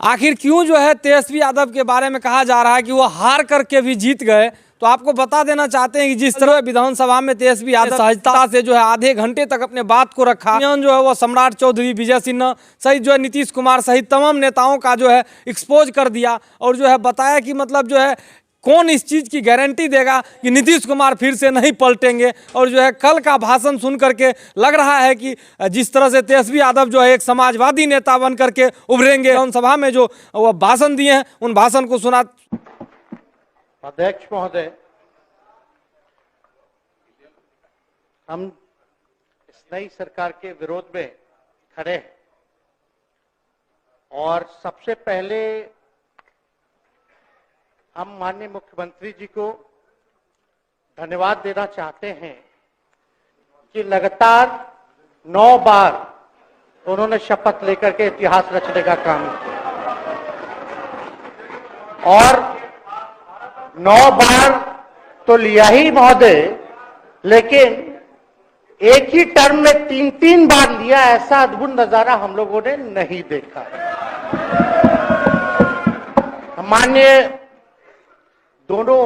आखिर क्यों जो है तेजस्वी यादव के बारे में कहा जा रहा है कि वो हार करके भी जीत गए। तो आपको बता देना चाहते हैं कि जिस तरह विधानसभा में तेजस्वी यादव सहजता से जो है आधे घंटे तक अपने बात को रखा, जो है वो सम्राट चौधरी, विजय सिन्हा सहित जो है नीतीश कुमार सहित तमाम नेताओं का जो है एक्सपोज कर दिया और जो है बताया कि मतलब जो है कौन इस चीज़ की गारंटी देगा कि नीतीश कुमार फिर से नहीं पलटेंगे। और जो है कल का भाषण सुन करके लग रहा है कि जिस तरह से तेजस्वी यादव जो है एक समाजवादी नेता बन करके उभरेंगे। विधानसभा में जो वो भाषण दिए हैं उन भाषण को सुना। अध्यक्ष महोदय, हम इस नई सरकार के विरोध में खड़े हैं और सबसे पहले हम माननीय मुख्यमंत्री जी को धन्यवाद देना चाहते हैं कि लगातार 9 बार उन्होंने शपथ लेकर के इतिहास रचने का काम किया और 9 बार तो लिया ही महोदय, लेकिन एक ही टर्म में 3-3 बार लिया, ऐसा अद्भुत नजारा हम लोगों ने नहीं देखा। माननीय दोनों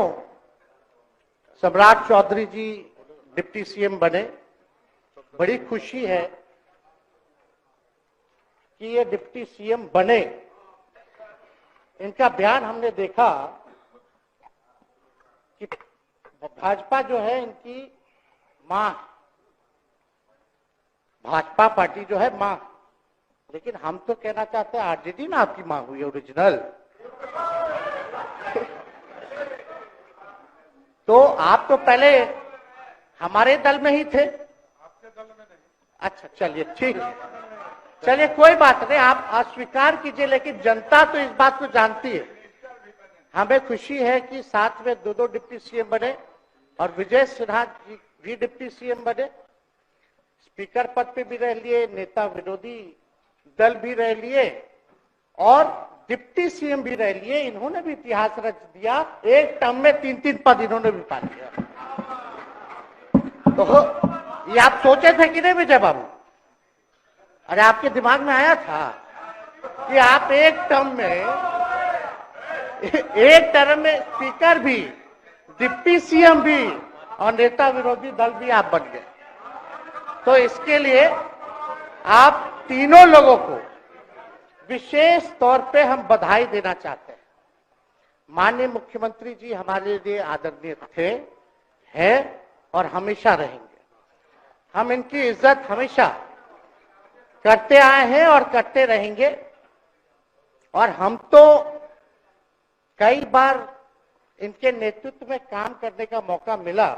सम्राट चौधरी जी डिप्टी सीएम बने, बड़ी खुशी है कि ये डिप्टी सीएम बने। इनका बयान हमने देखा कि भाजपा जो है इनकी मां, भाजपा पार्टी जो है मां, लेकिन हम तो कहना चाहते हैं आरजेडी ना आपकी मां हुई ओरिजिनल। तो आप तो पहले हमारे दल में ही थे। आपके दल में नहीं? अच्छा, चलिए ठीक है, चलिए कोई बात नहीं, आप अस्वीकार कीजिए, लेकिन जनता तो इस बात को जानती है। हमें खुशी है कि साथ में 2 डिप्टी सीएम बने और विजय सिन्हा जी भी डिप्टी सीएम बने, स्पीकर पद पे भी रह लिए, नेता विरोधी दल भी रह लिए और डिप्टी सीएम भी रह लिए। इन्होंने भी इतिहास रच दिया, एक टर्म में 3-3 पद इन्होंने भी पा लिया। तो ये आप सोचे थे कि नहीं विजय बाबू? अरे आपके दिमाग में आया था कि आप एक टर्म में स्पीकर भी, डिप्टी सीएम भी और नेता विरोधी दल भी आप बन गए। तो इसके लिए आप तीनों लोगों को विशेष तौर पे हम बधाई देना चाहते हैं। माननीय मुख्यमंत्री जी हमारे लिए आदरणीय थे, हैं और हमेशा रहेंगे। हम इनकी इज्जत हमेशा करते आए हैं और करते रहेंगे। और हम तो कई बार इनके नेतृत्व में काम करने का मौका मिला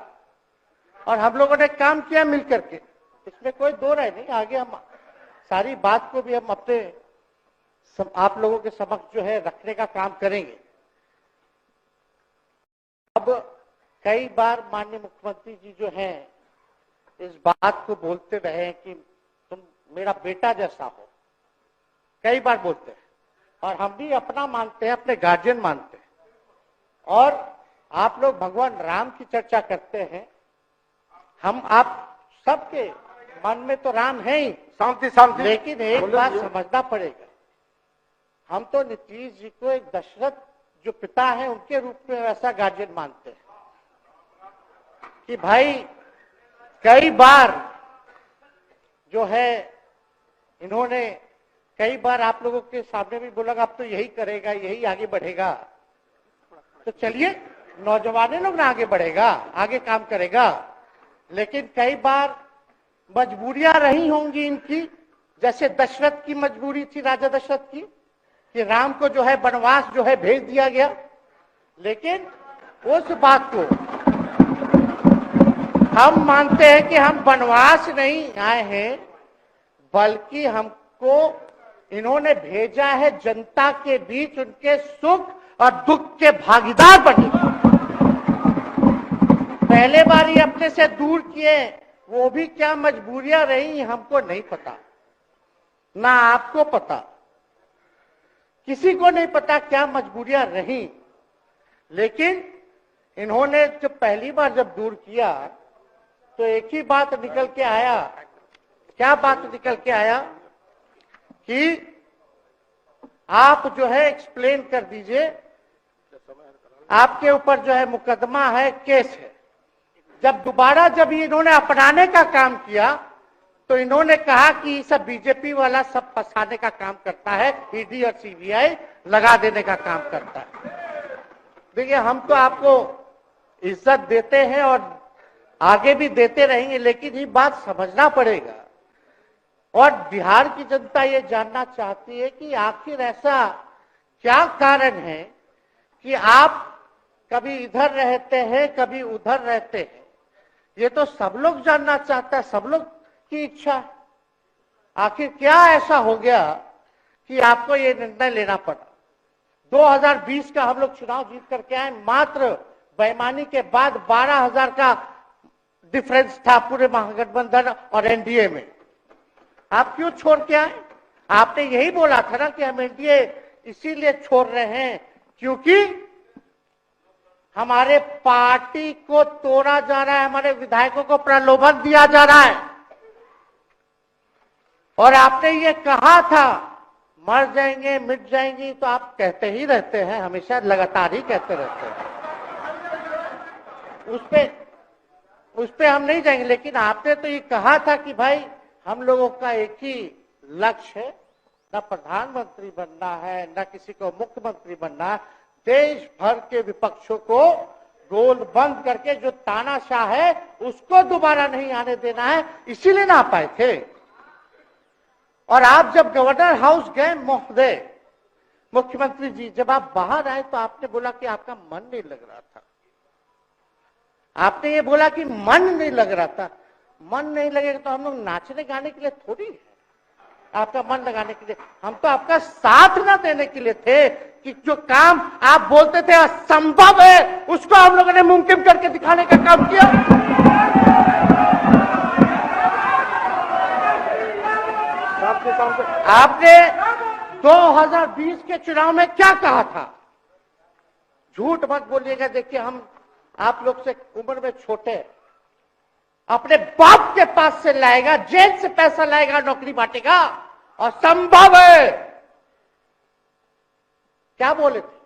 और हम लोगों ने काम किया मिलकर के, इसमें कोई दो राय नहीं। आगे हम सारी बात को भी हम अपने आप लोगों के समक्ष जो है रखने का काम करेंगे। अब कई बार माननीय मुख्यमंत्री जी जो हैं इस बात को बोलते रहे कि तुम मेरा बेटा जैसा हो, कई बार बोलते हैं और हम भी अपना मानते हैं, अपने गार्जियन मानते हैं। और आप लोग भगवान राम की चर्चा करते हैं, हम आप सबके मन में तो राम है ही, शांति, लेकिन एक बात समझना पड़ेगा, हम तो नीतीश जी को एक दशरथ जो पिता है उनके रूप में वैसा गार्जियन मानते हैं कि भाई कई बार जो है इन्होंने कई बार आप लोगों के सामने भी बोला अब तो यही करेगा, यही आगे बढ़ेगा। तो चलिए नौजवान लोग ना आगे बढ़ेगा, आगे काम करेगा, लेकिन कई बार मजबूरियां रही होंगी इनकी, जैसे दशरथ की मजबूरी थी, राजा दशरथ की, कि राम को जो है वनवास जो है भेज दिया गया। लेकिन उस बात को हम मानते हैं कि हम वनवास नहीं आए हैं, बल्कि हमको इन्होंने भेजा है जनता के बीच उनके सुख और दुख के भागीदार बने। पहले बार ही अपने से दूर किए, वो भी क्या मजबूरियां रही हमको नहीं पता, ना आपको पता, किसी को नहीं पता क्या मजबूरियां रही। लेकिन इन्होंने जब पहली बार जब दूर किया तो एक ही बात निकल के आया, क्या बात निकल के आया कि आप जो है एक्सप्लेन कर दीजिए, आपके ऊपर जो है मुकदमा है, केस है। जब दोबारा जब इन्होंने अपनाने का काम किया तो इन्होंने कहा कि सब बीजेपी वाला सब फंसाने का काम करता है, ईडी और सीबीआई लगा देने का काम करता है। देखिए, हम तो आपको इज्जत देते हैं और आगे भी देते रहेंगे, लेकिन ये बात समझना पड़ेगा। और बिहार की जनता ये जानना चाहती है कि आखिर ऐसा क्या कारण है कि आप कभी इधर रहते हैं, कभी उधर रहते हैं। ये तो सब लोग जानना चाहता है, सब लोग की इच्छा। आखिर क्या ऐसा हो गया कि आपको ये निर्णय लेना पड़ा। 2020 का हम लोग चुनाव जीत करके आए, मात्र बेईमानी के बाद 12,000 का डिफरेंस था पूरे महागठबंधन और एनडीए में। आप क्यों छोड़ के आए? आपने यही बोला था ना कि हम एनडीए इसीलिए छोड़ रहे हैं क्योंकि हमारे पार्टी को तोड़ा जा रहा है, हमारे विधायकों को प्रलोभन दिया जा रहा है। और आपने ये कहा था मर जाएंगे, मिट जाएंगी, तो आप कहते ही रहते हैं, हमेशा लगातार ही कहते रहते हैं। उस पे हम नहीं जाएंगे, लेकिन आपने तो ये कहा था कि भाई हम लोगों का एक ही लक्ष्य है, न प्रधानमंत्री बनना है, न किसी को मुख्यमंत्री बनना है। देश भर के विपक्षों को गोल बंद करके जो तानाशाह है उसको दोबारा नहीं आने देना है, इसीलिए ना आ पाए थे। और आप जब गवर्नर हाउस गए महोदय, मुख्यमंत्री जी, जब आप बाहर आए तो आपने बोला कि आपका मन नहीं लग रहा था। आपने ये बोला कि मन नहीं लग रहा था। मन नहीं लगेगा तो हम लोग नाचने गाने के लिए थोड़ी है, आपका मन लगाने के लिए। हम तो आपका साथ ना देने के लिए थे कि जो काम आप बोलते थे असंभव है, उसको हम लोगों ने मुमकिन करके दिखाने का काम किया। आपने 2020 के चुनाव में क्या कहा था? झूठ मत बोलिएगा। देखिए, हम आप लोग से उम्र में छोटे हैं। अपने बाप के पास से लाएगा, जेल से पैसा लाएगा, नौकरी बांटेगा, और संभव है, क्या बोले थे?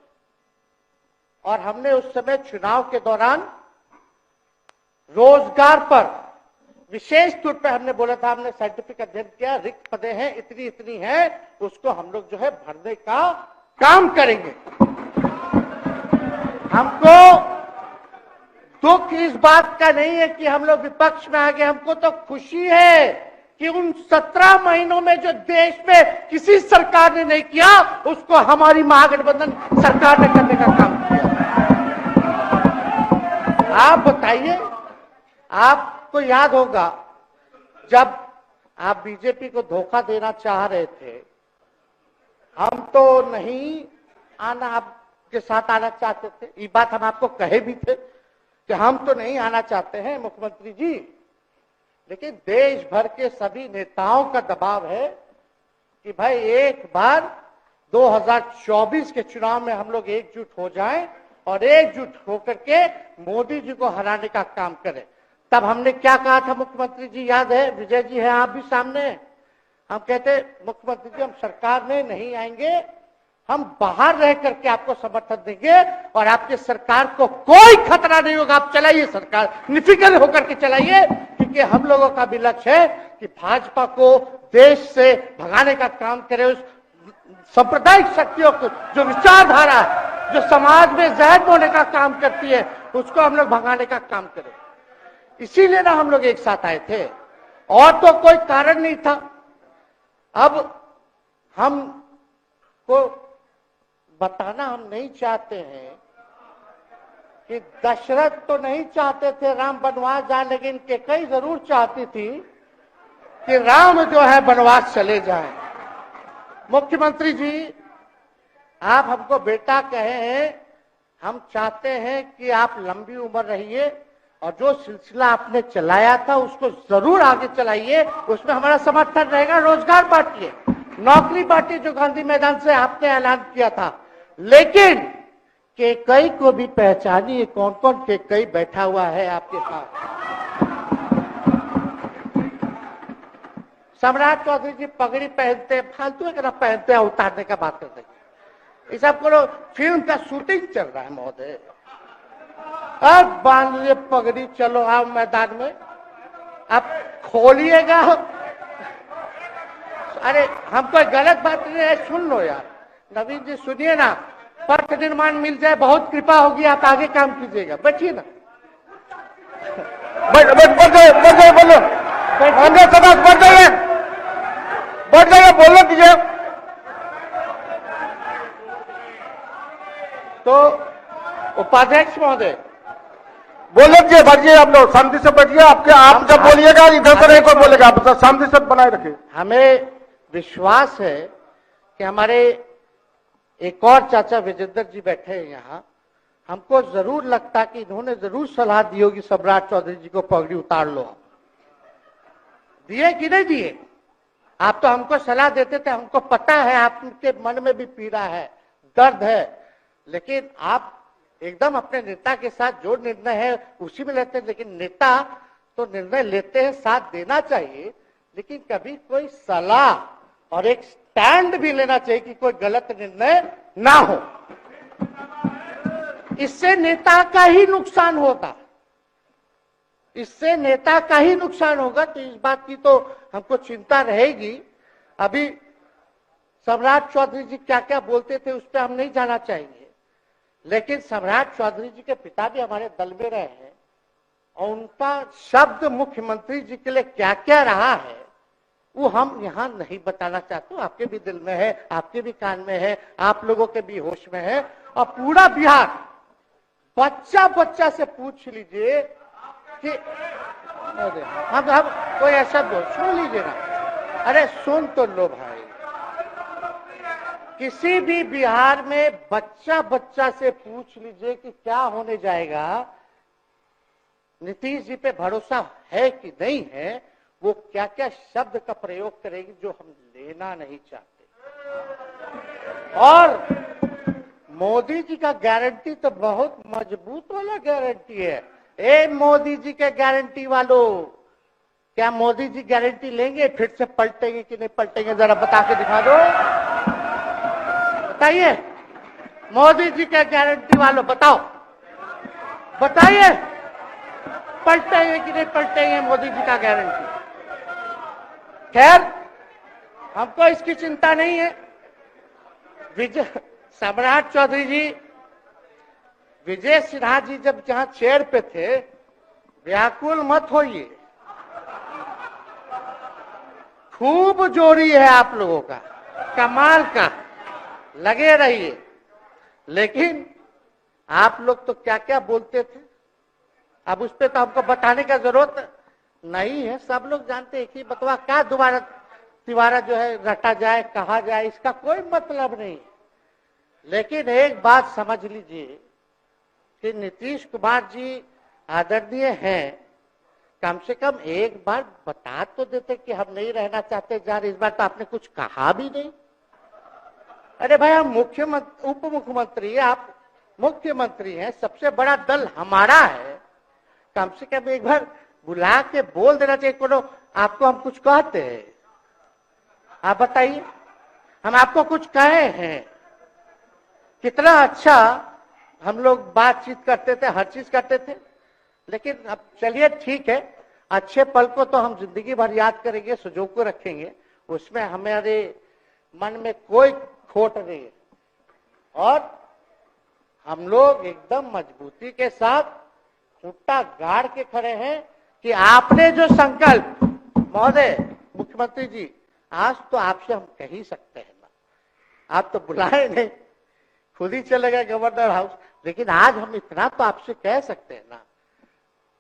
और हमने उस समय चुनाव के दौरान रोजगार पर विशेष तौर पे हमने बोला था, हमने साइंटिफिक अध्ययन किया, रिक्त पदें हैं, इतनी इतनी है, उसको हम लोग जो है भरने का काम करेंगे। हमको दुख इस बात का नहीं है कि हम लोग विपक्ष में आ गए, हमको तो खुशी है कि उन 17 महीनों में जो देश में किसी सरकार ने नहीं किया, उसको हमारी महागठबंधन सरकार ने करने का काम किया। आप बताइए, आपको याद होगा जब आप बीजेपी को धोखा देना चाह रहे थे, हम तो नहीं आना, आपके साथ आना चाहते थे। ये बात हम आपको कहे भी थे कि हम तो नहीं आना चाहते हैं मुख्यमंत्री जी, लेकिन देश भर के सभी नेताओं का दबाव है कि भाई एक बार 2024 के चुनाव में हम लोग एकजुट हो जाएं और एकजुट होकर के मोदी जी को हराने का काम करें। तब हमने क्या कहा था मुख्यमंत्री जी, याद है? विजय जी है, आप भी सामने। हम कहते मुख्यमंत्री जी हम सरकार में नहीं आएंगे, हम बाहर रह करके आपको समर्थन देंगे और आपके सरकार को कोई खतरा नहीं होगा, आप चलाइए सरकार, निफिक्र होकर के चलाइए, क्योंकि हम लोगों का भी लक्ष्य है कि भाजपा को देश से भगाने का काम करे। उस सांप्रदायिक शक्तियों को, जो विचारधारा है, जो समाज में जहर बोने का काम करती है, उसको हम लोग भगाने का काम करें। इसीलिए ना हम लोग एक साथ आए थे, और तो कोई कारण नहीं था। अब हम को बताना हम नहीं चाहते हैं कि दशरथ तो नहीं चाहते थे राम वनवास जाए, लेकिन कैकेयी जरूर चाहती थी कि राम जो है वनवास चले जाएं। मुख्यमंत्री जी, आप हमको बेटा कहे हैं, हम चाहते हैं कि आप लंबी उम्र रहिए और जो सिलसिला आपने चलाया था उसको जरूर आगे चलाइए, उसमें हमारा समर्थन रहेगा। रोजगार बांटिए, नौकरी बांटिए, जो गांधी मैदान से आपने ऐलान किया था, लेकिन कैकेयी को भी पहचानिए, कौन कौन कैकेयी बैठा हुआ है आपके साथ। सम्राट चौधरी जी पगड़ी पहनते, फालतू है ना पहनते हैं, उतारने का बात करते हैं। ये सब करो, फिल्म का शूटिंग चल रहा है महोदय। अब बांध लिए पगड़ी, चलो आओ मैदान में, अब खोलिएगा। अरे हम कोई गलत बात नहीं है, सुन लो यार। नवीन जी सुनिए ना, पथ निर्माण मिल जाए, बहुत कृपा होगी, आप आगे काम कीजिएगा। बैठिए ना, बढ़ जाइए, बोलो, बढ़ जाइए, बोलो कीजिए। तो उपाध्यक्ष महोदय, बोलो कीजिए, बैठिए, आप लोग शांति से बैठिए। आप जब बोलिएगा इधर से नहीं कोई बोलेगा, आप शांति से बनाए रखिए। हमें विश्वास है कि हमारे एक और चाचा विजेंद्र जी बैठे हैं यहाँ, हमको जरूर लगता कि इन्होंने जरूर सलाह दी होगी सम्राट चौधरी जी को पगड़ी उतार लो। दिए कि नहीं दिए? आप तो हमको सलाह देते थे, हमको पता है आपके मन में भी पीड़ा है, दर्द है, लेकिन आप एकदम अपने नेता के साथ जो निर्णय है उसी में लेते हैं। लेकिन नेता तो निर्णय लेते हैं, साथ देना चाहिए, लेकिन कभी कोई सलाह और एक स्टैंड भी लेना चाहिए कि कोई गलत निर्णय ना हो। इससे नेता का ही नुकसान होगा, इससे नेता का ही नुकसान होगा। तो इस बात की तो हमको चिंता रहेगी। अभी सम्राट चौधरी जी क्या क्या बोलते थे उस पर हम नहीं जाना चाहेंगे, लेकिन सम्राट चौधरी जी के पिता भी हमारे दल में रहे हैं और उनका शब्द मुख्यमंत्री जी के लिए क्या क्या रहा है वो हम यहाँ नहीं बताना चाहते। आपके भी दिल में है, आपके भी कान में है, आप लोगों के भी होश में है, और पूरा बिहार बच्चा बच्चा से पूछ लीजिए कि हम कोई ऐसा बोल, सुन लीजिए ना, अरे सुन तो लो भाई। किसी भी बिहार में बच्चा बच्चा से पूछ लीजिए कि क्या होने जाएगा, नीतीश जी पे भरोसा है कि नहीं है, वो क्या क्या शब्द का प्रयोग करेगी जो हम लेना नहीं चाहते। और मोदी जी का गारंटी तो बहुत मजबूत वाला गारंटी है। ए मोदी जी के गारंटी वालों, क्या मोदी जी गारंटी लेंगे फिर से पलटेंगे कि नहीं पलटेंगे? जरा बता के दिखा दो, बताइए। मोदी जी के गारंटी वालों बताओ, बताइए पलटेंगे कि नहीं पलटेंगे मोदी जी का गारंटी? खैर हमको इसकी चिंता नहीं है। सम्राट चौधरी जी, विजय सिन्हा जी जब जहां चेयर पे थे, व्याकुल मत होइए, खूब जोड़ी है आप लोगों का, कमाल का, लगे रहिए। लेकिन आप लोग तो क्या क्या बोलते थे, अब उस पर तो हमको बताने का जरूरत नहीं है, सब लोग जानते हैं। एक ही बतवा क्या दोबारा तिवारा जो है रटा जाए, कहा जाए, इसका कोई मतलब नहीं। लेकिन एक बात समझ लीजिए कि नीतीश कुमार जी आदरणीय हैं, कम से कम एक बार बता तो देते कि हम नहीं रहना चाहते जा रहे। इस बार तो आपने कुछ कहा भी नहीं। अरे भाई हम मुख्यमंत्री, उप मुख्यमंत्री, आप मुख्यमंत्री हैं, सबसे बड़ा दल हमारा है, कम से कम एक बार बुला के बोल देना चाहिए। कोनो आपको हम कुछ कहते हैं? आप बताइए, हम आपको कुछ कहे हैं? कितना अच्छा हम लोग बातचीत करते थे, हर चीज करते थे। लेकिन अब चलिए ठीक है, अच्छे पल को तो हम जिंदगी भर याद करेंगे, सुजो को रखेंगे, उसमें हमारे मन में कोई खोट नहीं है। और हम लोग एकदम मजबूती के साथ खूंटा गाड़ के खड़े हैं कि आपने जो संकल्प, महोदय मुख्यमंत्री जी, आज तो आपसे हम कह ही सकते हैं ना, आप तो बुलाए नहीं, खुद ही चले गए गवर्नर हाउस, लेकिन आज हम इतना तो आपसे कह सकते हैं ना,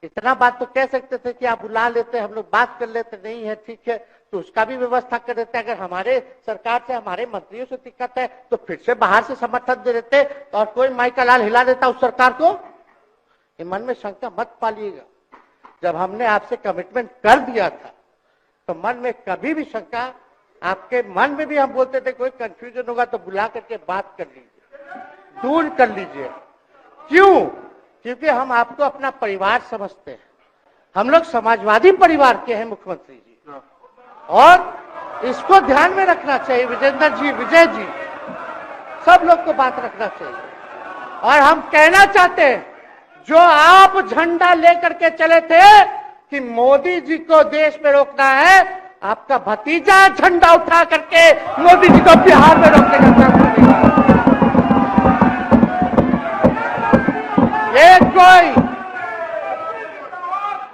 इतना बात तो कह सकते थे कि आप बुला लेते, हम लोग बात कर लेते। नहीं है ठीक है तो उसका भी व्यवस्था कर देते। अगर हमारे सरकार से, हमारे मंत्रियों से दिक्कत है तो फिर से बाहर से समर्थन दे देते और कोई माई का लाल हिला देता उस सरकार को। ये मन में शंका मत पालिएगा, जब हमने आपसे कमिटमेंट कर दिया था तो मन में कभी भी शंका, आपके मन में भी हम बोलते थे कोई कंफ्यूजन होगा तो बुला करके बात कर लीजिए, दूर कर लीजिए। क्यों? क्योंकि हम आपको अपना परिवार समझते हैं। हम लोग समाजवादी परिवार के हैं मुख्यमंत्री जी, और इसको ध्यान में रखना चाहिए विजेंद्र जी, विजय जी, सब लोग को बात रखना चाहिए। और हम कहना चाहते हैं, जो आप झंडा लेकर के चले थे कि मोदी जी को देश में रोकना है, आपका भतीजा झंडा उठा करके मोदी जी को बिहार में रोकने का काम करेगा।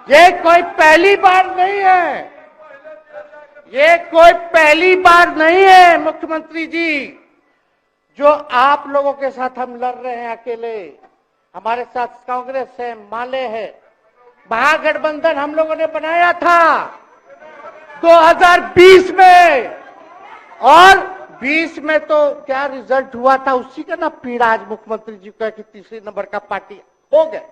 ये कोई पहली बार नहीं है, ये कोई पहली बार नहीं है मुख्यमंत्री जी, जो आप लोगों के साथ हम लड़ रहे हैं अकेले। हमारे साथ कांग्रेस है, माले है, महागठबंधन हम लोगों ने बनाया था 2020 में, और 20 में तो क्या रिजल्ट हुआ था उसी का ना पीड़ा आज मुख्यमंत्री जी का कि तीसरे नंबर का पार्टी हो गए।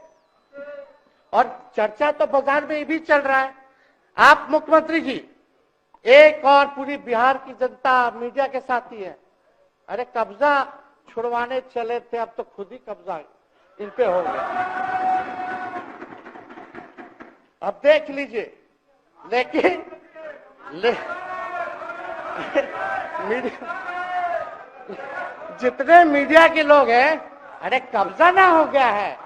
और चर्चा तो बाजार में ये भी चल रहा है, आप मुख्यमंत्री जी एक और पूरी बिहार की जनता मीडिया के साथ ही है। अरे कब्जा छुड़वाने चले थे, अब तो खुद ही कब्जा इन पे हो गया। अब देख लीजिए, लेकिन मीडिया, जितने मीडिया के लोग हैं, अरे कब्जा ना हो गया है,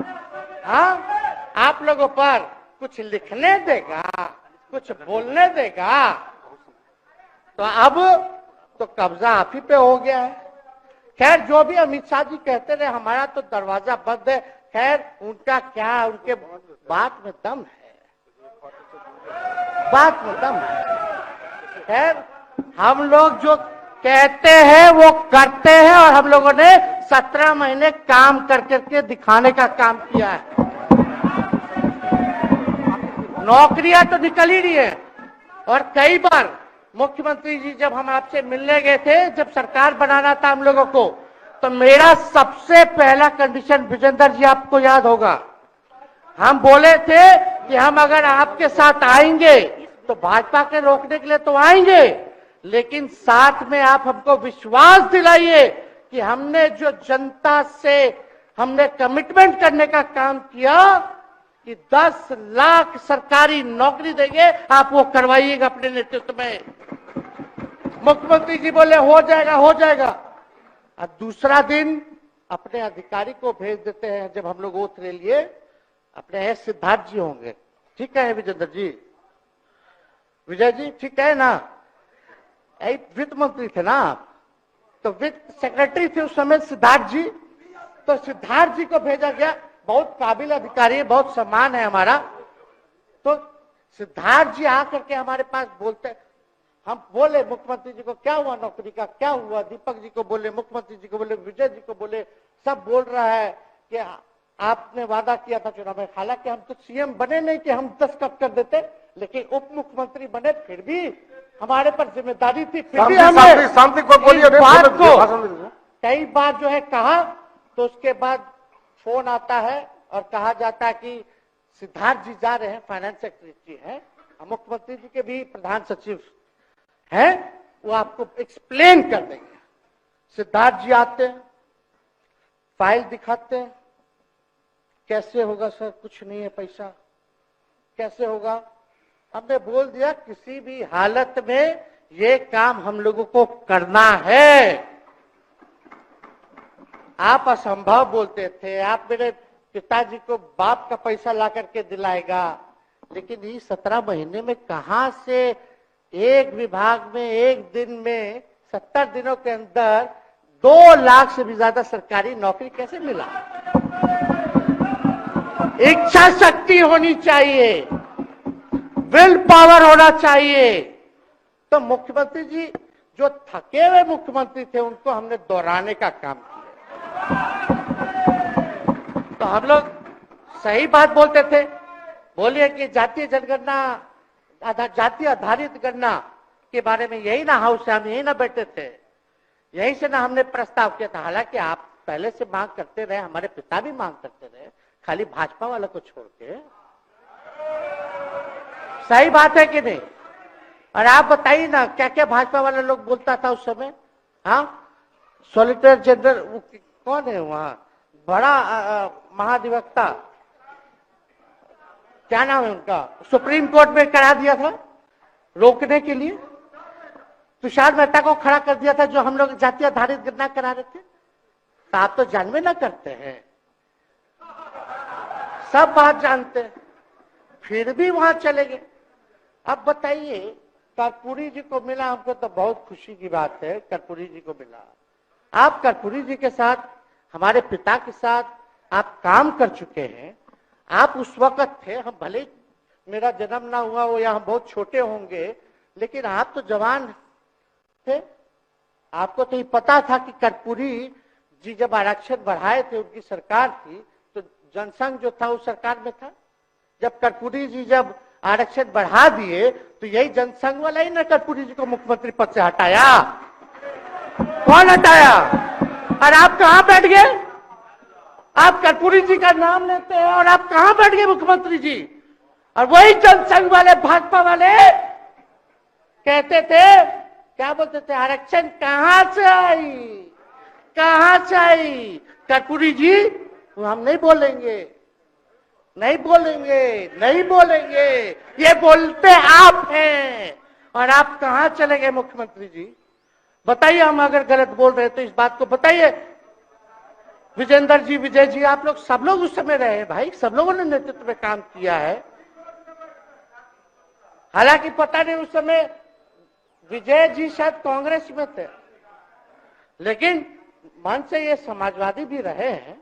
हाँ आप लोगों पर कुछ लिखने देगा, कुछ बोलने देगा, तो अब तो कब्जा आप ही पे हो गया है। खैर जो भी अमित शाह जी कहते रहे, हमारा तो दरवाजा बंद है, खैर उनका क्या, उनके बात में दम है, बात में दम है। खैर हम लोग जो कहते हैं वो करते हैं, और हम लोगों ने 17 महीने काम कर करके दिखाने का काम किया है। नौकरियां तो निकल ही रही है, और कई बार मुख्यमंत्री जी जब हम आपसे मिलने गए थे, जब सरकार बनाना था हम लोगों को, तो मेरा सबसे पहला कंडीशन विजेंद्र जी आपको याद होगा, हम बोले थे कि हम अगर आपके साथ आएंगे तो भाजपा के रोकने के लिए तो आएंगे, लेकिन साथ में आप हमको विश्वास दिलाइए कि हमने जो जनता से हमने कमिटमेंट करने का काम किया कि 10 लाख सरकारी नौकरी देंगे, आप वो करवाइएगा अपने नेतृत्व में। मुख्यमंत्री जी बोले हो जाएगा, हो जाएगा। और दूसरा दिन अपने अधिकारी को भेज देते हैं, जब हम लोग ओथ ले लिए, अपने सिद्धार्थ जी होंगे, ठीक है विजेंद्र जी, विजय जी ठीक है ना, वित्त मंत्री थे ना आप, तो वित्त सेक्रेटरी थे उस समय सिद्धार्थ जी, तो सिद्धार्थ जी को भेजा गया, बहुत काबिल अधिकारी है, बहुत सम्मान है हमारा। तो सिद्धार्थ जी आकर के हमारे पास बोलते, हम बोले मुख्यमंत्री जी को क्या हुआ नौकरी का, क्या हुआ, दीपक जी को बोले, मुख्यमंत्री जी को बोले, विजय जी को बोले, सब बोल रहा है कि आपने वादा किया था चुनाव में। हालांकि हम तो सीएम बने नहीं कि हम दस्तखत कर देते, लेकिन उप मुख्यमंत्री बने, फिर भी हमारे पर जिम्मेदारी थी, फिर भी हमने शांति को बोलिए, बात को कई बार जो है कहा, तो उसके बाद फोन आता है और कहा जाता है कि सिद्धार्थ जी जा रहे हैं, फाइनेंस सेक्रेटरी हैं, मुख्यमंत्री जी के भी प्रधान सचिव हैं, वो आपको एक्सप्लेन कर देंगे। सिद्धार्थ जी आते हैं, फाइल दिखाते हैं, कैसे होगा सर, कुछ नहीं है पैसा, कैसे होगा। हमने बोल दिया किसी भी हालत में ये काम हम लोगों को करना है। आप असंभव बोलते थे, आप मेरे पिताजी को बाप का पैसा ला करके दिलाएगा, लेकिन ये 17 महीने में कहां से एक विभाग में एक दिन में 70 दिनों के अंदर 2 लाख से भी ज्यादा सरकारी नौकरी कैसे मिला। इच्छा शक्ति होनी चाहिए, विल पावर होना चाहिए। तो मुख्यमंत्री जी जो थके हुए मुख्यमंत्री थे, उनको हमने दोहराने का काम किया। तो हम लोग सही बात बोलते थे, बोलिए कि जातीय जनगणना, जातीय आधारित गणना के बारे में यही ना हाउस से हम यही ना बैठे थे, यही से ना हमने प्रस्ताव किया था। हालांकि आप पहले से मांग करते रहे, हमारे पिता भी मांग करते रहे, खाली भाजपा वालों को छोड़ के। सही बात है कि नहीं? और आप बताइए ना क्या क्या भाजपा वाला लोग बोलता था उस समय। हाँ, सॉलिसिटर जनरल कौन है वहां, बड़ा महाधिवक्ता, क्या नाम है उनका, सुप्रीम कोर्ट में करा दिया था रोकने के लिए। तुषार मेहता को खड़ा कर दिया था जो हम लोग जाति आधारित गणना करा रहे थे। तो आप तो जानवे ना करते हैं, सब बात जानते हैं, फिर भी वहां चले गए। अब बताइए, कर्पूरी जी को मिला, हमको तो बहुत खुशी की बात है, कर्पूरी जी को मिला। आप कर्पूरी जी के साथ, हमारे पिता के साथ आप काम कर चुके हैं। आप उस वक्त थे, हम भले मेरा जन्म ना हुआ हो या हम बहुत छोटे होंगे, लेकिन आप तो जवान थे। आपको तो ये पता था कि कर्पूरी जी जब आरक्षण बढ़ाए थे, उनकी सरकार थी, तो जनसंघ जो था उस सरकार में था। जब कर्पूरी जी जब आरक्षण बढ़ा दिए तो यही जनसंघ वाला ही ना कर्पूरी जी को मुख्यमंत्री पद से हटाया। कौन हटाया? और आप कहां बैठ गए? आप कर्पूरी जी का नाम लेते हैं और आप कहां बैठ गए मुख्यमंत्री जी? और वही जनसंघ वाले, भाजपा वाले कहते थे, क्या बोलते थे, आरक्षण कहां से आई, कहां से आई? कर्पूरी जी, हम नहीं बोलेंगे, नहीं बोलेंगे, नहीं बोलेंगे, ये बोलते आप हैं। और आप कहां चले गए मुख्यमंत्री जी? बताइए, हम अगर गलत बोल रहे तो इस बात को बताइए। विजेंद्र जी, विजय जी, आप लोग सब लोग उस समय रहे भाई, सब लोगों ने नेतृत्व में काम किया है। हालांकि पता नहीं उस समय विजय जी शायद कांग्रेस में थे, लेकिन मन से ये समाजवादी भी रहे हैं।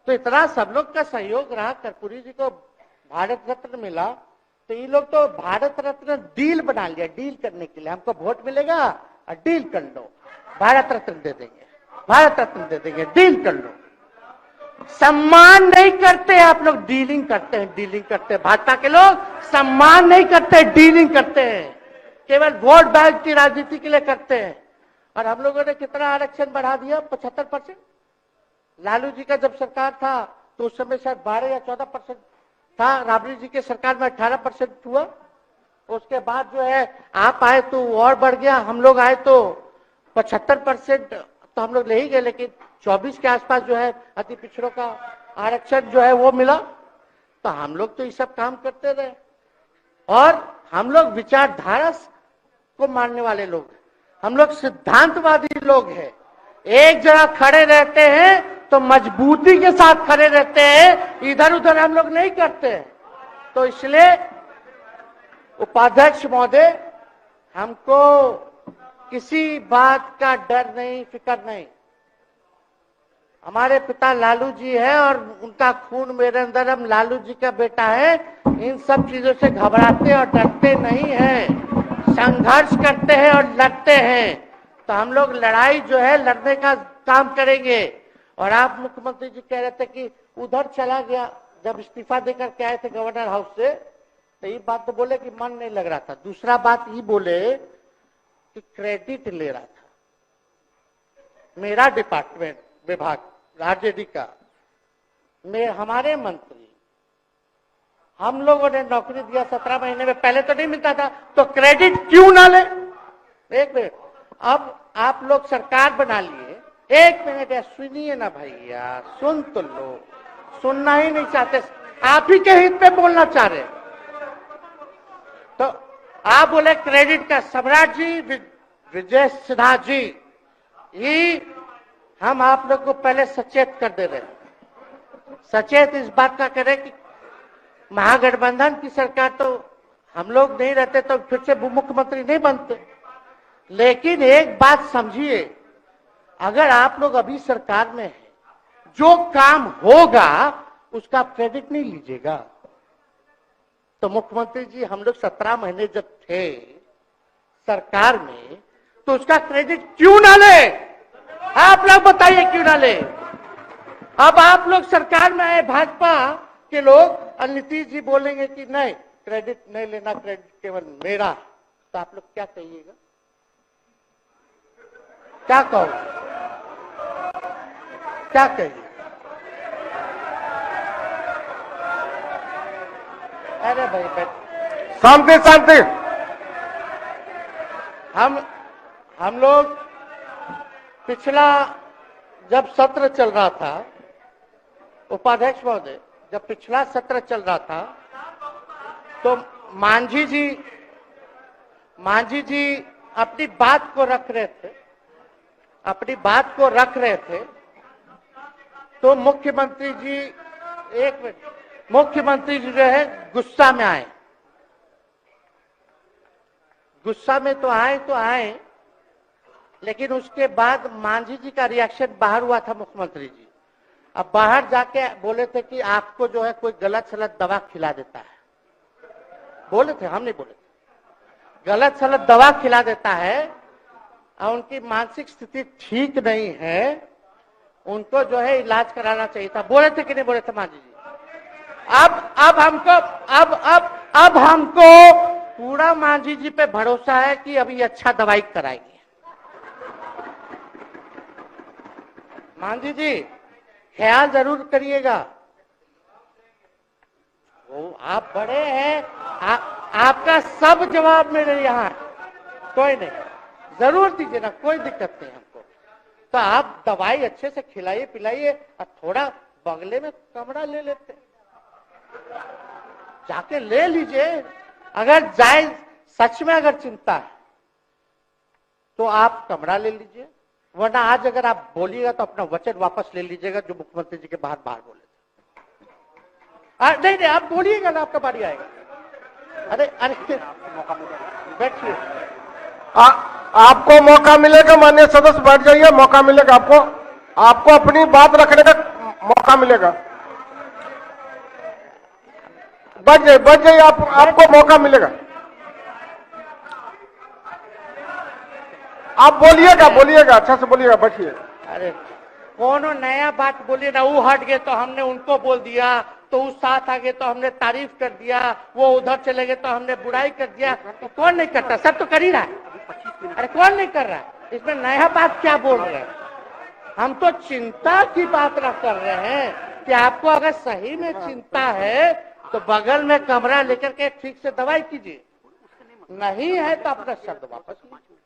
तो इतना सब लोग का सहयोग रहा, कर्पूरी जी को भारत रत्न मिला, तो ये लोग तो भारत रत्न डील बना लिया, डील करने के लिए। हमको वोट मिलेगा और डील कर लो, भारत रत्न दे देंगे, भारत रत्न दे देंगे, डील कर लो। सम्मान नहीं करते आप लोग, डीलिंग करते हैं, डीलिंग करते हैं। भाजपा के लोग सम्मान नहीं करते, डीलिंग करते हैं, केवल वोट बैंक की राजनीति के लिए करते हैं। और हम लोगों ने कितना आरक्षण बढ़ा दिया? 75%। लालू जी का जब सरकार था तो उस समय शायद 12 या 14% था, राबड़ी जी के सरकार में 18% हुआ। उसके बाद जो है आप आए तो और बढ़ गया, हम लोग आए तो 75% तो हम लोग ले ही गए, लेकिन 24 के आसपास जो है अति पिछड़ों का आरक्षण जो है वो मिला। तो हम लोग तो ये सब काम करते रहे, और हम लोग विचारधारा को मानने वाले लोग हैं, हम लोग सिद्धांतवादी लोग हैं। एक जगह खड़े रहते हैं तो मजबूती के साथ खड़े रहते हैं, इधर उधर हम लोग नहीं करते हैं। तो इसलिए उपाध्यक्ष महोदय, हमको किसी बात का डर नहीं, फिक्र नहीं। हमारे पिता लालू जी है और उनका खून मेरे अंदर, हम लालू जी का बेटा है। इन सब चीजों से घबराते और डरते नहीं हैं, संघर्ष करते हैं और लड़ते हैं। तो हम लोग लड़ाई जो है लड़ने का काम करेंगे। और आप मुख्यमंत्री जी कह रहे थे कि उधर चला गया, जब इस्तीफा देकर के आए थे गवर्नर हाउस से, तो ये बात तो बोले कि मन नहीं लग रहा था। दूसरा बात ये बोले कि क्रेडिट ले रहा था मेरा डिपार्टमेंट, विभाग आरजेडी का, हमारे मंत्री, हम लोगों ने नौकरी दिया 17 महीने में, पहले तो नहीं मिलता था, तो क्रेडिट क्यों ना ले? एक मिनट, अब आप लोग सरकार बना लिए, एक मिनट यार सुनिए ना भाई, यार सुन तो लो, सुनना ही नहीं चाहते, आप ही के हित में बोलना चाह रहे। तो आप बोले क्रेडिट का, सम्राट जी, विजय सिन्हा जी, ये हम आप लोग को पहले सचेत कर दे रहे हैं। सचेत इस बात का करें कि महागठबंधन की सरकार तो हम लोग नहीं रहते तो फिर से मुख्यमंत्री नहीं बनते। लेकिन एक बात समझिए, अगर आप लोग अभी सरकार में हैं, जो काम होगा उसका क्रेडिट नहीं लीजिएगा। तो मुख्यमंत्री जी, हम लोग 17 महीने जब थे सरकार में, तो उसका क्रेडिट क्यों ना ले? आप लोग बताइए क्यों ना ले? अब आप लोग सरकार में आए भाजपा के लोग, और नीतीश जी बोलेंगे कि नहीं क्रेडिट नहीं लेना, क्रेडिट केवल मेरा, तो आप लोग क्या कहिएगा? क्या कहो, क्या कहिए? अरे भाई शांति शांति। हम लोग पिछला जब सत्र चल रहा था, उपाध्यक्ष महोदय, जब पिछला सत्र चल रहा था तो मांझी जी अपनी बात को रख रहे थे तो मुख्यमंत्री जी, एक मिनट, मुख्यमंत्री जी जो है गुस्सा में आए। गुस्सा में तो आए, लेकिन उसके बाद मांझी जी का रिएक्शन बाहर हुआ था। मुख्यमंत्री जी अब बाहर जाके बोले थे कि आपको जो है कोई गलत सलत दवा खिला देता है, बोले थे, हम नहीं बोले थे, गलत सलत दवा खिला देता है और उनकी मानसिक स्थिति ठीक नहीं है, उनको जो है इलाज कराना चाहिए था। बोले थे कि नहीं बोले थे मांझी जी? अब हमको पूरा मांझी जी पे भरोसा है कि अभी अच्छा दवाई कराएंगे। मांझी जी ख्याल जरूर करिएगा, वो आप बड़े हैं, आपका सब जवाब मेरे यहाँ, कोई नहीं, जरूर दीजिए ना, कोई दिक्कत नहीं हमको। तो आप दवाई अच्छे से खिलाइए पिलाइए और थोड़ा बगले में कमरा ले लेते, जाके ले लीजिए। अगर जाए सच में अगर चिंता है तो आप कमरा ले लीजिए, वरना आज अगर आप बोलिएगा तो अपना वचन वापस ले लीजिएगा जो मुख्यमंत्री जी के बाहर बोले थे। नहीं, आप बोलिएगा ना, आपका बारी आएगा। अरे बैठिए, आपको मौका मिलेगा, माननीय सदस्य बैठ जाइए, मौका मिलेगा आपको अपनी बात रखने का मौका मिलेगा। बैठ जाइए, आपको मौका मिलेगा। आप बोलिएगा, अच्छा से बोलिएगा, बैठिए। अरे कोनो नया बात बोलिए ना, वो हट गए तो हमने उनको बोल दिया, तो उस साथ आ गए तो हमने तारीफ कर दिया, वो उधर चले गए तो हमने बुराई कर दिया। तो कौन नहीं करता? सब तो कर ही रहा है। अरे कौन नहीं कर रहा है? इसमें नया बात क्या बोल रहे हैं? हम तो चिंता की बात ना कर रहे हैं कि आपको अगर सही में चिंता है तो बगल में कमरा लेकर के ठीक से दवाई कीजिए, नहीं है तो अपना शब्द वापस लीजिए।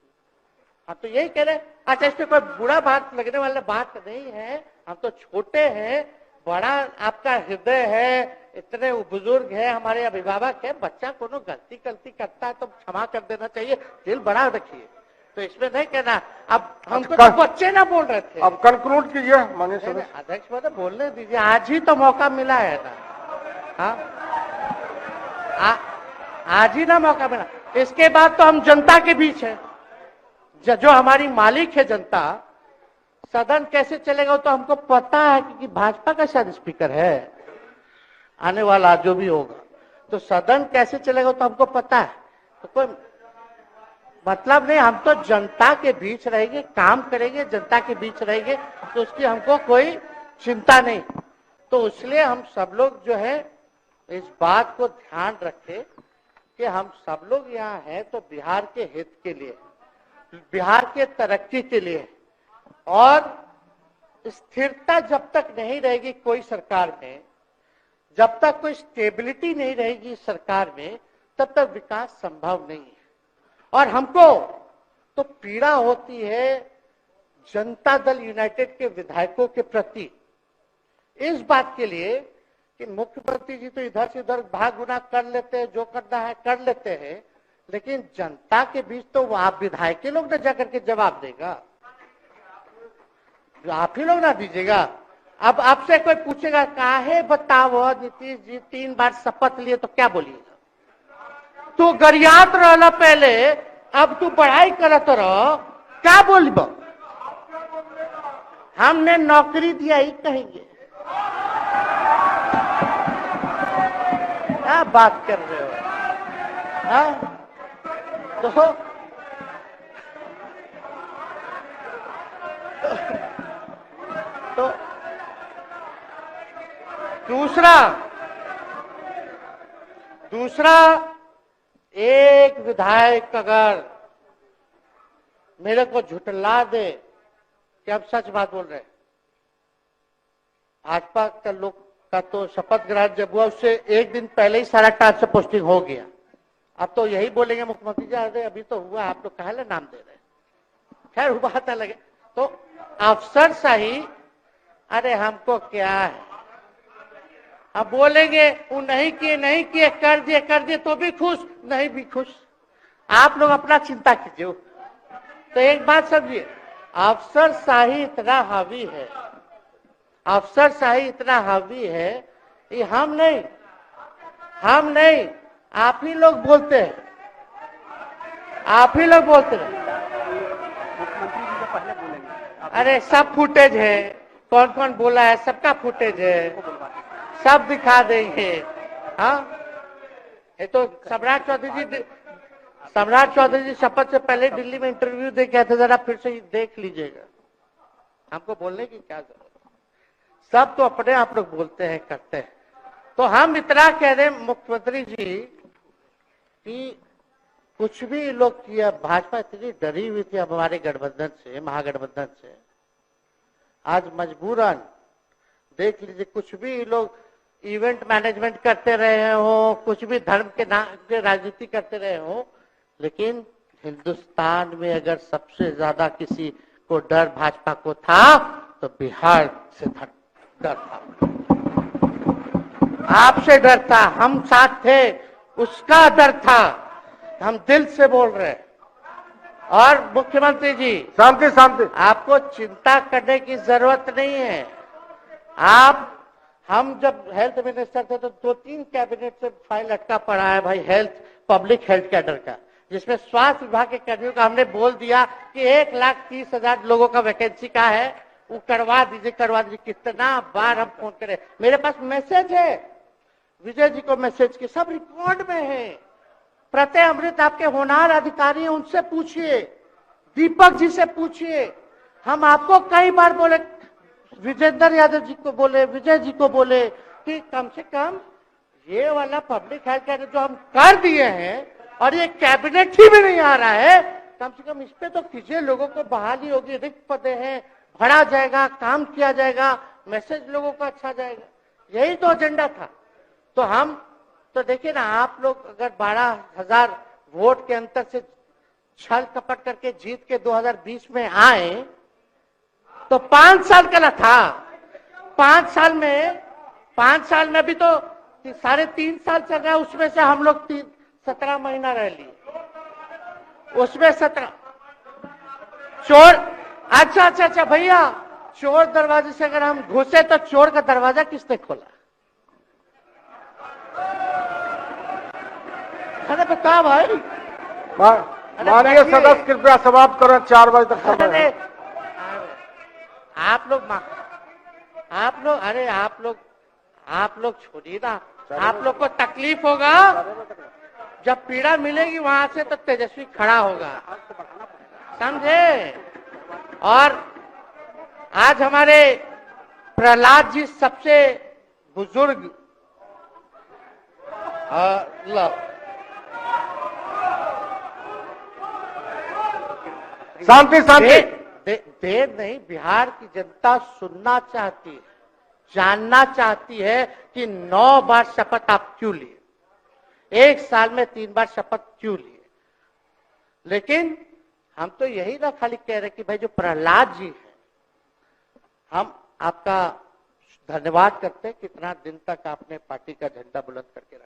हम तो यही कह रहे हैं। अच्छा, इसमें कोई बुरा बात लगने वाला बात नहीं है, हम तो छोटे हैं, बड़ा आपका हृदय है, इतने बुजुर्ग है, हमारे अभिभावक है, बच्चा कोनो गलती करता है तो क्षमा कर देना चाहिए, दिल बड़ा रखिए, तो इसमें नहीं कहना। अब हमको तो बच्चे ना बोल रहे थे। अब कंक्लूड कीजिए माननीय सदस्य। अध्यक्ष महोदय बोलने दीजिए, आज ही तो मौका मिला है ना। हाँ, आज ही ना मौका मिला, इसके बाद तो हम जनता के बीच है, जो हमारी मालिक है जनता। सदन कैसे चलेगा तो हमको पता है, क्योंकि भाजपा का शायद स्पीकर है आने वाला जो भी होगा, तो सदन कैसे चलेगा तो हमको पता है। तो कोई मतलब नहीं, हम तो जनता के बीच रहेंगे, काम करेंगे, जनता के बीच रहेंगे, तो उसकी हमको कोई चिंता नहीं। तो इसलिए हम सब लोग जो है इस बात को ध्यान रखें कि हम सब लोग यहाँ हैं तो बिहार के हित के लिए, बिहार के तरक्की के लिए, और स्थिरता जब तक नहीं रहेगी कोई सरकार में, जब तक कोई स्टेबिलिटी नहीं रहेगी सरकार में, तब तक विकास संभव नहीं है। और हमको तो पीड़ा होती है जनता दल यूनाइटेड के विधायकों के प्रति, इस बात के लिए कि मुख्यमंत्री जी तो इधर से उधर भाग गुना कर लेते हैं, जो करना है कर लेते हैं, लेकिन जनता के बीच तो आप विधायक के लोग ना जाकर के जवाब देगा, आप ही लोग ना दीजिएगा। अब आपसे कोई पूछेगा काहे बताओ नीतीश जी 3 बार शपथ लिए, तो क्या बोलिएगा? तू गरियात रहला पहले, अब तू पढ़ाई करत रह, क्या बोलब? हमने नौकरी दिया ही कहेंगे। क्या बात कर रहे हो? हाँ? तो दूसरा एक विधायक अगर मेरे को झुठला दे कि अब सच बात बोल रहे, भाजपा का लोग का तो शपथ ग्रहण जब हुआ उससे एक दिन पहले ही सारा ट्रांसफर पोस्टिंग हो गया। अब तो यही बोलेंगे मुख्यमंत्री जी अरे अभी तो हुआ, आप लोग काहे नाम दे रहे? खैर हुआ था लगे तो अफसर सही, अरे हमको क्या है, अब बोलेंगे वो नहीं किए कर दिए तो भी खुश, नहीं भी खुश। आप लोग अपना चिंता कीजिए, तो एक बात समझिए, अफसरशाही इतना हावी है, अफसरशाही इतना हावी है कि हम नहीं, आप ही लोग बोलते हैं, आप ही लोग बोलते हैं। मुख्यमंत्री जी से पहले बोलेंगे। अरे सब फुटेज है, कौन कौन बोला है सबका फुटेज है, सब दिखा देंगे। हाँ, ये तो सम्राट चौधरी जी शपथ से पहले दिल्ली में इंटरव्यू दे के आए थे, जरा फिर से देख लीजिएगा, हमको बोलने की क्या जरूरत है, सब तो अपने आप लोग बोलते हैं करते हैं। तो हम इतना कह रहे हैं मुख्यमंत्री जी कि कुछ भी लोग किया, भाजपा इतनी डरी हुई थी हमारे गठबंधन से, महागठबंधन से, आज मजबूरन देख लीजिए, कुछ भी लोग इवेंट मैनेजमेंट करते रहे हो, कुछ भी धर्म के नाम के राजनीति करते रहे हो, लेकिन हिंदुस्तान में अगर सबसे ज्यादा किसी को डर भाजपा को था तो बिहार से डर था, आपसे डर था, हम साथ थे उसका डर था, हम दिल से बोल रहे हैं। और मुख्यमंत्री जी, शांति शांति, आपको चिंता करने की जरूरत नहीं है। हम जब हेल्थ मिनिस्टर थे तो 2-3 कैबिनेट से फाइल अटका पड़ा है भाई, हेल्थ, पब्लिक हेल्थ कैडर का, जिसमें स्वास्थ्य विभाग के कर्मियों का हमने बोल दिया कि 1,30,000 लोगों का वैकेंसी का है, वो करवा दीजिए। कितना बार हम फोन करें, मेरे पास मैसेज है, विजय जी को मैसेज के सब रिकॉर्ड में है। प्रत्यय अमृत आपके होनहार अधिकारी हैं, उनसे पूछिए, दीपक जी से पूछिए। हम आपको कई बार बोले, विजेंद्र यादव जी को बोले, विजय जी को बोले कि कम से कम ये वाला पब्लिक हेल्थ केयर जो हम कर दिए हैं और ये कैबिनेट ही में नहीं आ रहा है, कम से कम इस पे तो कीजिए, लोगों को बहाली होगी, रिक्त पदे हैं, भरा जाएगा, काम किया जाएगा, मैसेज लोगों का अच्छा जाएगा, यही तो एजेंडा था। तो हम तो देखिए ना, आप लोग अगर 12,000 वोट के अंतर से छल कपट करके जीत के 2020 में आए तो 5 साल का ना था, 5 साल में अभी तो 3.5 साल चल रहा है, उसमें से हम लोग 17 महीना रह लिए, उसमें 17 चोर। अच्छा भैया, चोर दरवाजे से अगर हम घुसे तो चोर का दरवाजा किसने खोला? अरे बता भाई, माननीय सदस्य कृपया समाप्त करें, 4 बजे तक समय है। आप लोग छोड़िए ना, आप लोग को तकलीफ होगा, जब पीड़ा मिलेगी वहां से तो तेजस्वी खड़ा होगा, समझे। और आज हमारे प्रहलाद जी सबसे बुजुर्ग शांति शांति, देर नहीं, बिहार की जनता सुनना चाहती है, जानना चाहती है कि 9 बार शपथ आप क्यों लिए, 1 साल में 3 बार शपथ क्यों लिए। लेकिन हम तो यही ना खाली कह रहे कि भाई जो प्रहलाद जी है, हम आपका धन्यवाद करते हैं, कितना दिन तक आपने पार्टी का झंडा बुलंद करके रखा।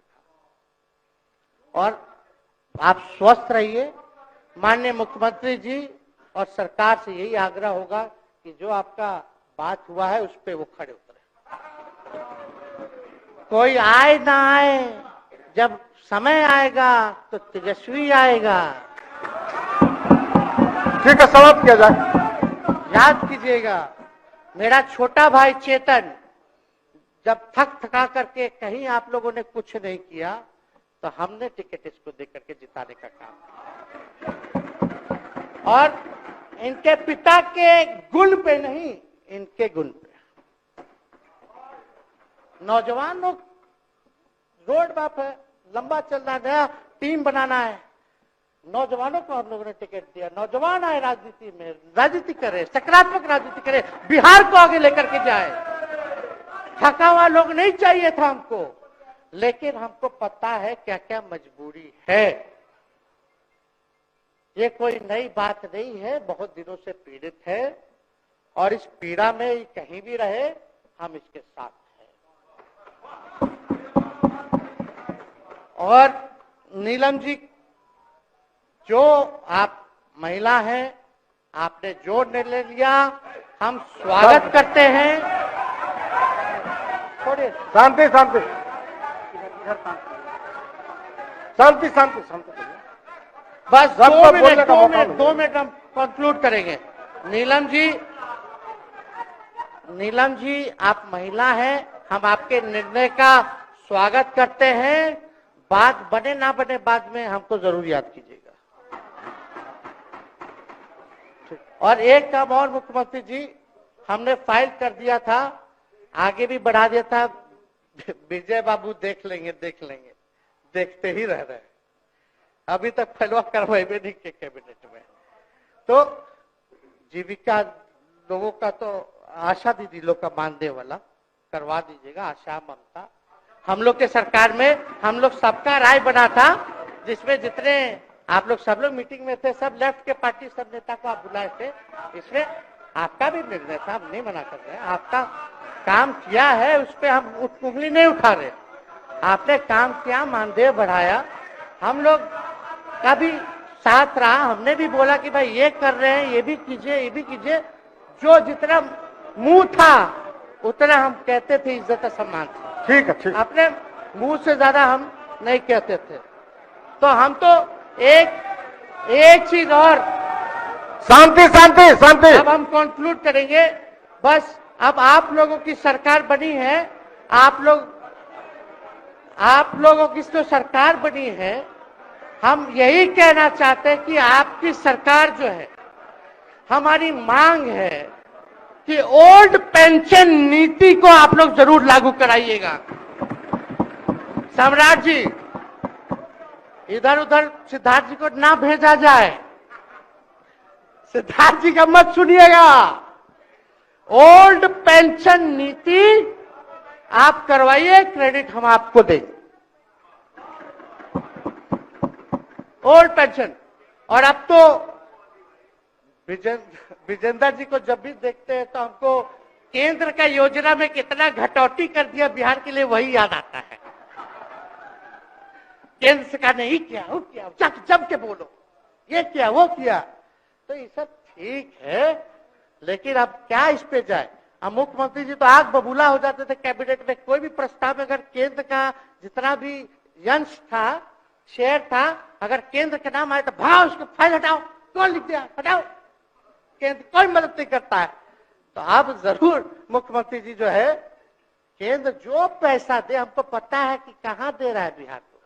और आप स्वस्थ रहिए। माननीय मुख्यमंत्री जी और सरकार से यही आग्रह होगा कि जो आपका बात हुआ है उस पर वो खड़े उतरे, कोई आए ना आए, जब समय आएगा तो तेजस्वी आएगा। ठीक है, समाप्त किया जाए। याद कीजिएगा, मेरा छोटा भाई चेतन जब थका करके कहीं आप लोगों ने कुछ नहीं किया तो हमने टिकट इसको देकर के जिताने का काम किया। और इनके पिता के गुण पे नहीं, इनके गुण पे। नौजवान लोग रोड मैप है, लंबा चलना है, नया टीम बनाना है, नौजवानों को हम लोगों ने टिकट दिया, नौजवान आए राजनीति में, राजनीति करे, सकारात्मक राजनीति करे, बिहार को आगे लेकर के जाए। थका हुआ लोग नहीं चाहिए था हमको, लेकिन हमको पता है क्या क्या मजबूरी है। ये कोई नई बात नहीं है, बहुत दिनों से पीड़ित है और इस पीड़ा में कहीं भी रहे हम इसके साथ हैं। और नीलम जी, जो आप महिला हैं, आपने जो निर्णय लिया हम स्वागत करते हैं। छोड़िए, शांति शांति शांति शांति शांति। बस सबको बोलने का मौका 2 मिनट हम कंक्लूड करेंगे। नीलम जी आप महिला हैं, हम आपके निर्णय का स्वागत करते हैं। बात बने ना बने बाद में हमको जरूर याद कीजिएगा। और एक काम और मुख्यमंत्री जी, हमने फाइल कर दिया था, आगे भी बढ़ा दिया था। विजय बाबू देख लेंगे, देखते ही रह रहे हैं। अभी तक फैलवा करवाई भी नहीं के कैबिनेट में। तो जीविका लोगों का तो आशा दीदी लोग का मानदेय वाला करवा दीजिएगा। आशा ममता हम लोग के सरकार में हम लोग सबका राय बना था, जिसमें जितने आप लोग सब लोग मीटिंग में थे, सब लेफ्ट के पार्टी सब नेता को आप बुलाए थे। इसमें आपका भी निर्णय था, हम नहीं मना कर रहे हैं। आपका काम किया है, उस पर हम उंगली नहीं उठा रहे। आपने काम किया, मानदेय बढ़ाया, हम लोग का भी साथ रहा। हमने भी बोला कि भाई ये कर रहे हैं, ये भी कीजिए। जो जितना मुंह था उतना हम कहते थे, इज्जत सम्मान से। ठीक है। अपने मुंह से ज्यादा हम नहीं कहते थे। तो हम तो एक चीज और, शांति शांति शांति। अब हम कंक्लूड करेंगे। बस अब आप लोगों की सरकार बनी है, आप लोगों की जो सरकार बनी है, हम यही कहना चाहते हैं कि आपकी सरकार जो है, हमारी मांग है कि ओल्ड पेंशन नीति को आप लोग जरूर लागू कराइएगा। सम्राट जी, इधर उधर सिद्धार्थ जी को ना भेजा जाए। सिद्धार्थ जी का मत सुनिएगा। ओल्ड पेंशन नीति आप करवाइए, क्रेडिट हम आपको दें। Old pension. और अब तो विजेंद्र जी को जब भी देखते हैं तो हमको केंद्र का योजना में कितना घटौती कर दिया बिहार के लिए, वही याद आता है। केंद्र सरकार ने ही किया, वो किया, जम के बोलो, ये किया, वो किया। तो ये सब ठीक है, लेकिन अब क्या इस पे जाए। अब मुख्यमंत्री जी तो आग बबूला हो जाते थे कैबिनेट में। कोई भी प्रस्ताव अगर केंद्र का जितना भी अंश था, शेयर था, अगर केंद्र के नाम आए तो भाव उसको फाइल हटाओ, कौन लिख दिया, हटाओ। केंद्र कोई मदद नहीं करता है। तो अब जरूर मुख्यमंत्री जी जो है, केंद्र जो पैसा दे, हमको पता है कि कहां दे रहा है बिहार को,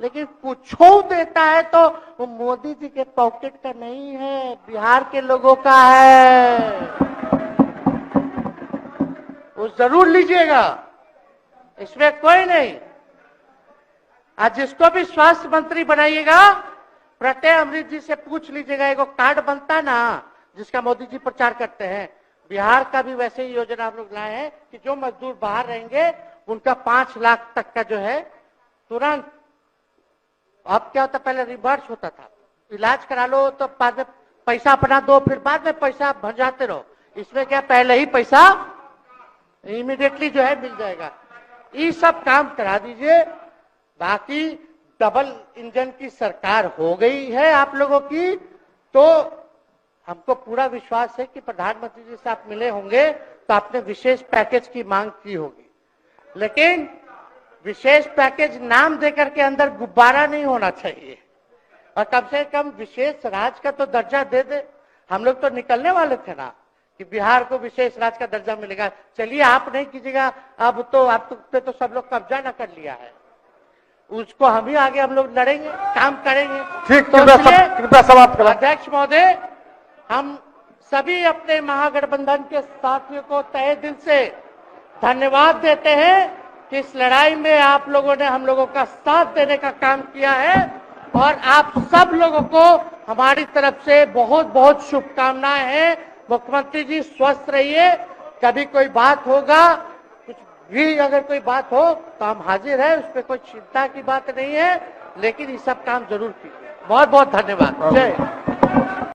लेकिन कुछ देता है तो वो मोदी जी के पॉकेट का नहीं है, बिहार के लोगों का है। वो जरूर लीजिएगा, इसमें कोई नहीं। आज जिसको भी स्वास्थ्य मंत्री बनाइएगा, प्रत्यय अमृत जी से पूछ लीजिएगा। एक कार्ड बनता ना, जिसका मोदी जी प्रचार करते हैं, बिहार का भी वैसे ही योजना हम लोग लाए हैं कि जो मजदूर बाहर रहेंगे उनका 5 लाख तक का जो है तुरंत। अब क्या होता, पहले रिवर्स होता था, इलाज करा लो तो बाद में पैसा अपना दो, फिर बाद में पैसा भर जाते रहो। इसमें क्या, पहले ही पैसा इमीडिएटली जो है मिल जाएगा। ये सब काम करा दीजिए। बाकी डबल इंजन की सरकार हो गई है आप लोगों की, तो हमको पूरा विश्वास है कि प्रधानमंत्री जी से आप मिले होंगे तो आपने विशेष पैकेज की मांग की होगी। लेकिन विशेष पैकेज नाम देकर के अंदर गुब्बारा नहीं होना चाहिए, और कम से कम विशेष राज्य का तो दर्जा दे दे। हम लोग तो निकलने वाले थे ना कि बिहार को विशेष राज्य का दर्जा मिलेगा। चलिए आप नहीं कीजिएगा, अब तो आप पे तो सब लोग कब्जा न कर लिया है, उसको हम ही आगे हम लोग लड़ेंगे, काम करेंगे। ठीक, तो कृपया समाप्त करें। अध्यक्ष महोदय, हम सभी अपने महागठबंधन के साथियों को तहे दिल से धन्यवाद देते हैं कि इस लड़ाई में आप लोगों ने हम लोगों का साथ देने का काम किया है, और आप सब लोगों को हमारी तरफ से बहुत बहुत शुभकामनाएं हैं। मुख्यमंत्री जी स्वस्थ रहिए। कभी कोई बात होगा, कुछ भी अगर कोई बात हो तो हम हाजिर हैं, उस पर कोई चिंता की बात नहीं है, लेकिन ये सब काम जरूर कीजिए। बहुत बहुत धन्यवाद। जय